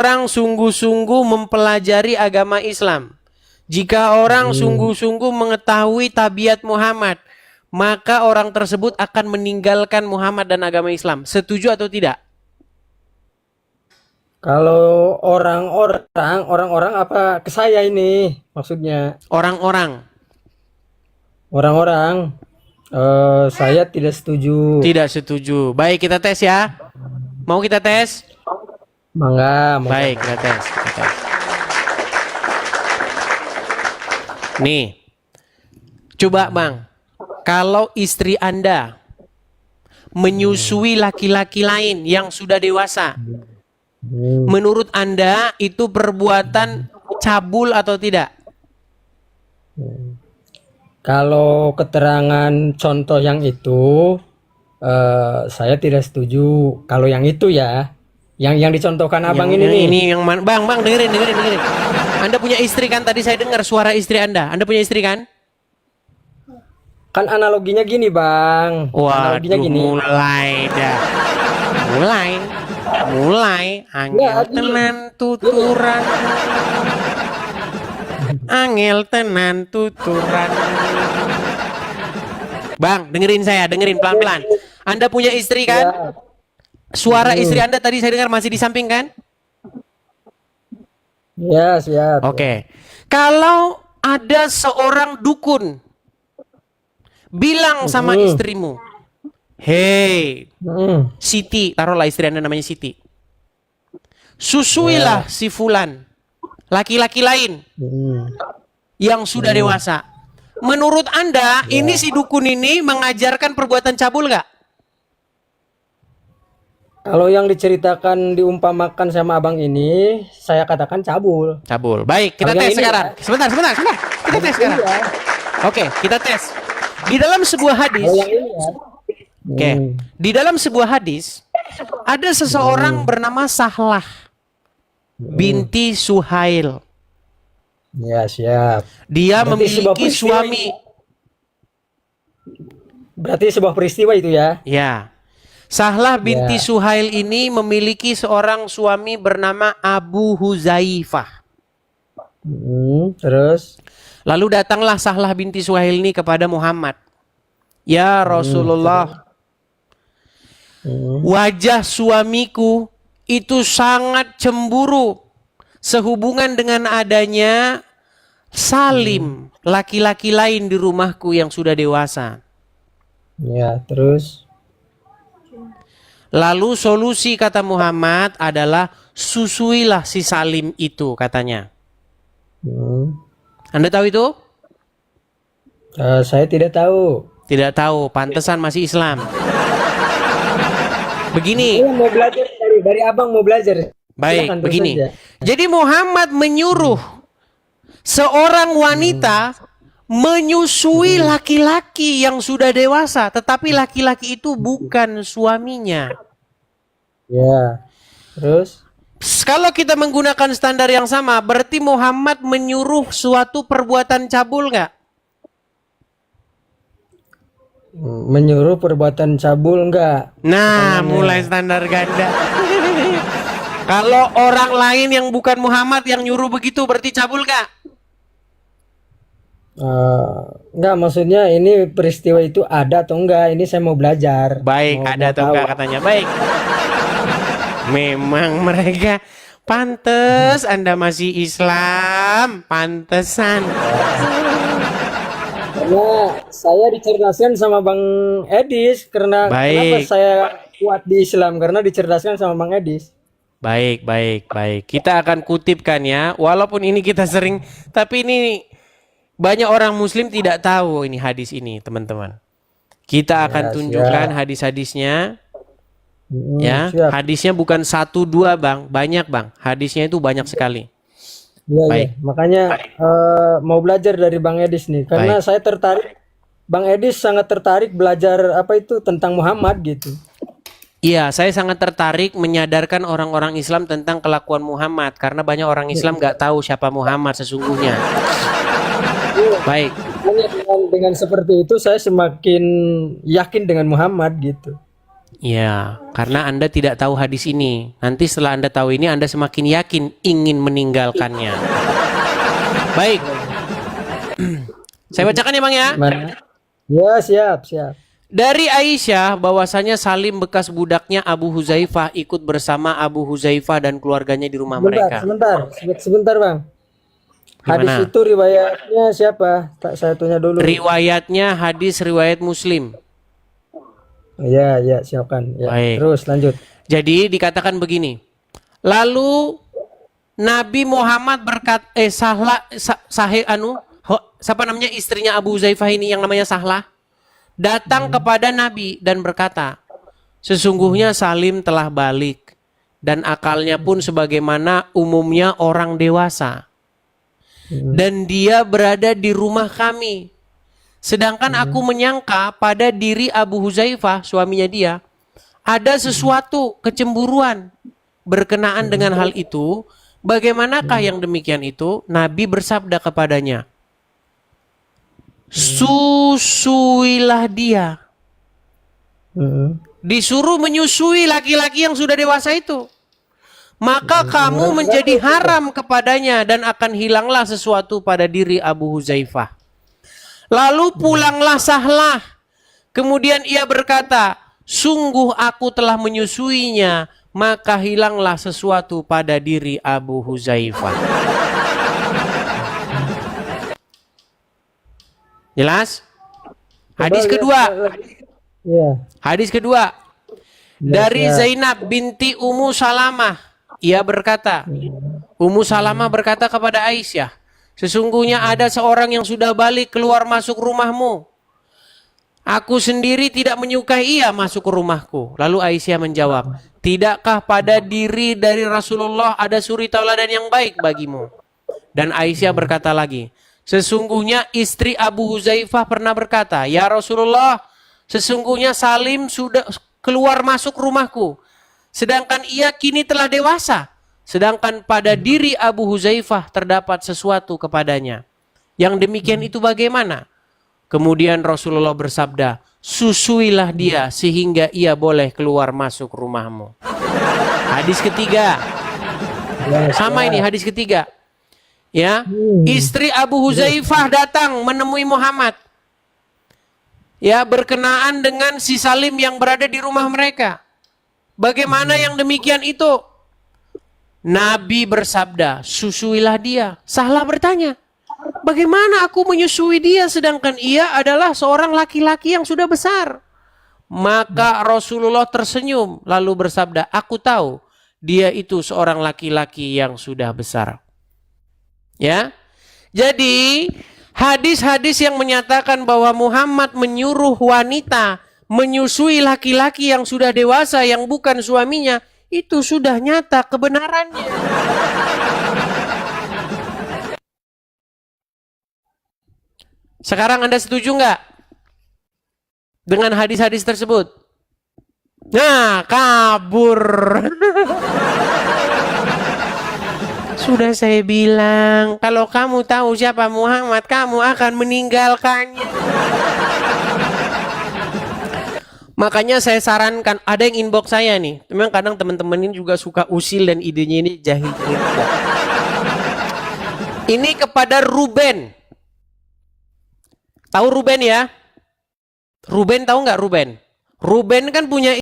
orang sungguh-sungguh mempelajari agama Islam, jika orang sungguh-sungguh mengetahui tabiat Muhammad, maka orang tersebut akan meninggalkan Muhammad dan agama Islam. Setuju atau tidak? Kalau orang-orang apa ke saya ini maksudnya? Orang-orang. Orang-orang, saya tidak setuju. Tidak setuju. Baik, kita tes ya. Mau kita tes? Mangga. Baik, kita tes. Kita tes. Nih, coba Bang, kalau istri Anda menyusui laki-laki lain yang sudah dewasa, menurut Anda itu perbuatan cabul atau tidak? Kalau keterangan contoh yang itu, saya tidak setuju. Kalau yang itu ya, yang dicontohkan abang ini nih. Ini yang mana? Bang, dengerin. Anda punya istri kan? Tadi saya dengar suara istri Anda. Anda punya istri kan? Kan analoginya gini, Bang. Analoginya Waduh, gini. mulai dah. Mulai angel tenan tuturan. Angel tenan tuturan. Bang, dengerin pelan-pelan. Anda punya istri kan? Suara istri Anda tadi saya dengar masih di samping kan? Ya, siap. Oke. Kalau ada seorang dukun bilang sama istrimu, "Hei, Siti," taruhlah istri Anda namanya Siti. "Susuilah si fulan, laki-laki lain yang sudah dewasa." Menurut Anda, ini si dukun ini mengajarkan perbuatan cabul nggak? Kalau yang diceritakan diumpamakan sama abang ini, saya katakan cabul. Cabul. Baik, kita Kalau yang tes ini sekarang. ya. Sebentar. Kita tes sekarang. Iya. Oke, kita tes. Di dalam sebuah hadis, Kalau yang ini ya. oke, di dalam sebuah hadis ada seseorang bernama Sahlah binti Suhail. Ya, siap. Dia Berarti sebuah memiliki peristiwa suami. Berarti sebuah peristiwa itu ya. Ya. Sahlah binti Ya. Suhail ini memiliki seorang suami bernama Abu Huzaifah. Terus. Lalu datanglah Sahlah binti Suhail ini kepada Muhammad. "Ya Rasulullah, wajah suamiku itu sangat cemburu sehubungan dengan adanya Salim, laki-laki lain di rumahku yang sudah dewasa. Ya, terus. Lalu solusi kata Muhammad adalah susuilah si Salim itu," katanya. Anda tahu itu? Saya tidak tahu. Tidak tahu, pantesan masih Islam. Begini. Saya mau belajar dari abang mau belajar. Baik, Silakan, terus begini. saja. Jadi Muhammad menyuruh seorang wanita menyusui laki-laki yang sudah dewasa, tetapi laki-laki itu bukan suaminya. Ya. Terus. Kalau kita menggunakan standar yang sama, berarti Muhammad menyuruh suatu perbuatan cabul nggak? Menyuruh perbuatan cabul enggak? Nah, mulai standar ganda. Kalau orang lain yang bukan Muhammad yang nyuruh begitu, berarti cabul nggak? Enggak, maksudnya ini peristiwa itu ada atau enggak? Ini saya mau belajar. Baik, ada atau enggak katanya. Baik. Memang mereka pantes Anda masih Islam, pantesan. Karena saya dicerdaskan sama Bang Edis kenapa saya kuat di Islam karena dicerdaskan sama Bang Edis. Baik. Kita akan kutipkan ya. Walaupun ini kita sering, tapi ini banyak orang muslim tidak tahu ini hadis ini, teman-teman. Kita akan tunjukkan hadis-hadisnya. Ya, siap. hadisnya bukan 1, 2 Bang, banyak Bang. Hadisnya itu banyak sekali. Iya, Baik. makanya mau belajar dari Bang Edis nih karena saya tertarik. Bang Edis sangat tertarik belajar apa itu tentang Muhammad gitu. Iya, saya sangat tertarik menyadarkan orang-orang Islam tentang kelakuan Muhammad karena banyak orang Islam nggak tahu siapa Muhammad sesungguhnya. Baik. Dengan seperti itu saya semakin yakin dengan Muhammad gitu. Ya, karena Anda tidak tahu hadis ini. Nanti setelah Anda tahu ini, Anda semakin yakin ingin meninggalkannya. Baik. Saya bacakan ya Bang ya. Mana? Ya, siap, siap. Dari Aisyah bahwasanya Salim bekas budaknya Abu Huzaifah ikut bersama Abu Huzaifah dan keluarganya di rumah mereka. Sebentar, Bang. Hadis Gimana? itu riwayatnya siapa? Tak saya tanya dulu. Riwayatnya hadis riwayat Muslim. Iya, iya, siapkan. Ya. Baik. Terus lanjut. Jadi dikatakan begini. Lalu Nabi Muhammad siapa namanya istrinya Abu Huzaifah ini yang namanya Sahlah datang kepada Nabi dan berkata, sesungguhnya Salim telah balik dan akalnya pun sebagaimana umumnya orang dewasa. Dan dia berada di rumah kami. Sedangkan aku menyangka pada diri Abu Huzaifah, suaminya dia, ada sesuatu kecemburuan berkenaan dengan hal itu. Bagaimanakah yang demikian itu? Nabi bersabda kepadanya, susuilah dia. Disuruh menyusui laki-laki yang sudah dewasa itu. Maka kamu menjadi haram kepadanya dan akan hilanglah sesuatu pada diri Abu Huzaifah. Lalu pulanglah Sahlah. Kemudian ia berkata, sungguh aku telah menyusuinya, maka hilanglah sesuatu pada diri Abu Huzaifah. Jelas? Hadis kedua. Ya. Hadis kedua. Dari Zainab binti Ummu Salamah. Ia berkata, Ummu Salamah berkata kepada Aisyah, sesungguhnya ada seorang yang sudah balik keluar masuk rumahmu. Aku sendiri tidak menyukai ia masuk ke rumahku. Lalu Aisyah menjawab, tidakkah pada diri dari Rasulullah ada suri tauladan yang baik bagimu? Dan Aisyah berkata lagi, sesungguhnya istri Abu Huzaifah pernah berkata, ya Rasulullah, sesungguhnya Salim sudah keluar masuk rumahku. Sedangkan ia kini telah dewasa. Sedangkan pada diri Abu Huzaifah terdapat sesuatu kepadanya. Yang demikian itu bagaimana? Kemudian Rasulullah bersabda, susuilah dia sehingga ia boleh keluar masuk rumahmu. Hadis ketiga. Sama ini hadis ketiga. Ya, istri Abu Huzaifah datang menemui Muhammad. Ya, berkenaan dengan si Salim yang berada di rumah mereka. Bagaimana yang demikian itu? Nabi bersabda, susuilah dia. Sahlah bertanya, bagaimana aku menyusui dia sedangkan ia adalah seorang laki-laki yang sudah besar? Maka Rasulullah tersenyum lalu bersabda, aku tahu dia itu seorang laki-laki yang sudah besar. Ya. Jadi hadis-hadis yang menyatakan bahwa Muhammad menyuruh wanita menyusui laki-laki yang sudah dewasa yang bukan suaminya, itu sudah nyata kebenarannya. Sekarang Anda setuju nggak dengan hadis-hadis tersebut? Nah, kabur. Sudah saya bilang, kalau kamu tahu siapa Muhammad, kamu akan meninggalkannya. Makanya saya sarankan, ada yang inbox saya nih. Memang kadang teman-teman ini juga suka usil dan idenya ini jahil. Ini kepada Ruben. Tahu Ruben ya? Ruben tahu nggak Ruben? Ruben kan punya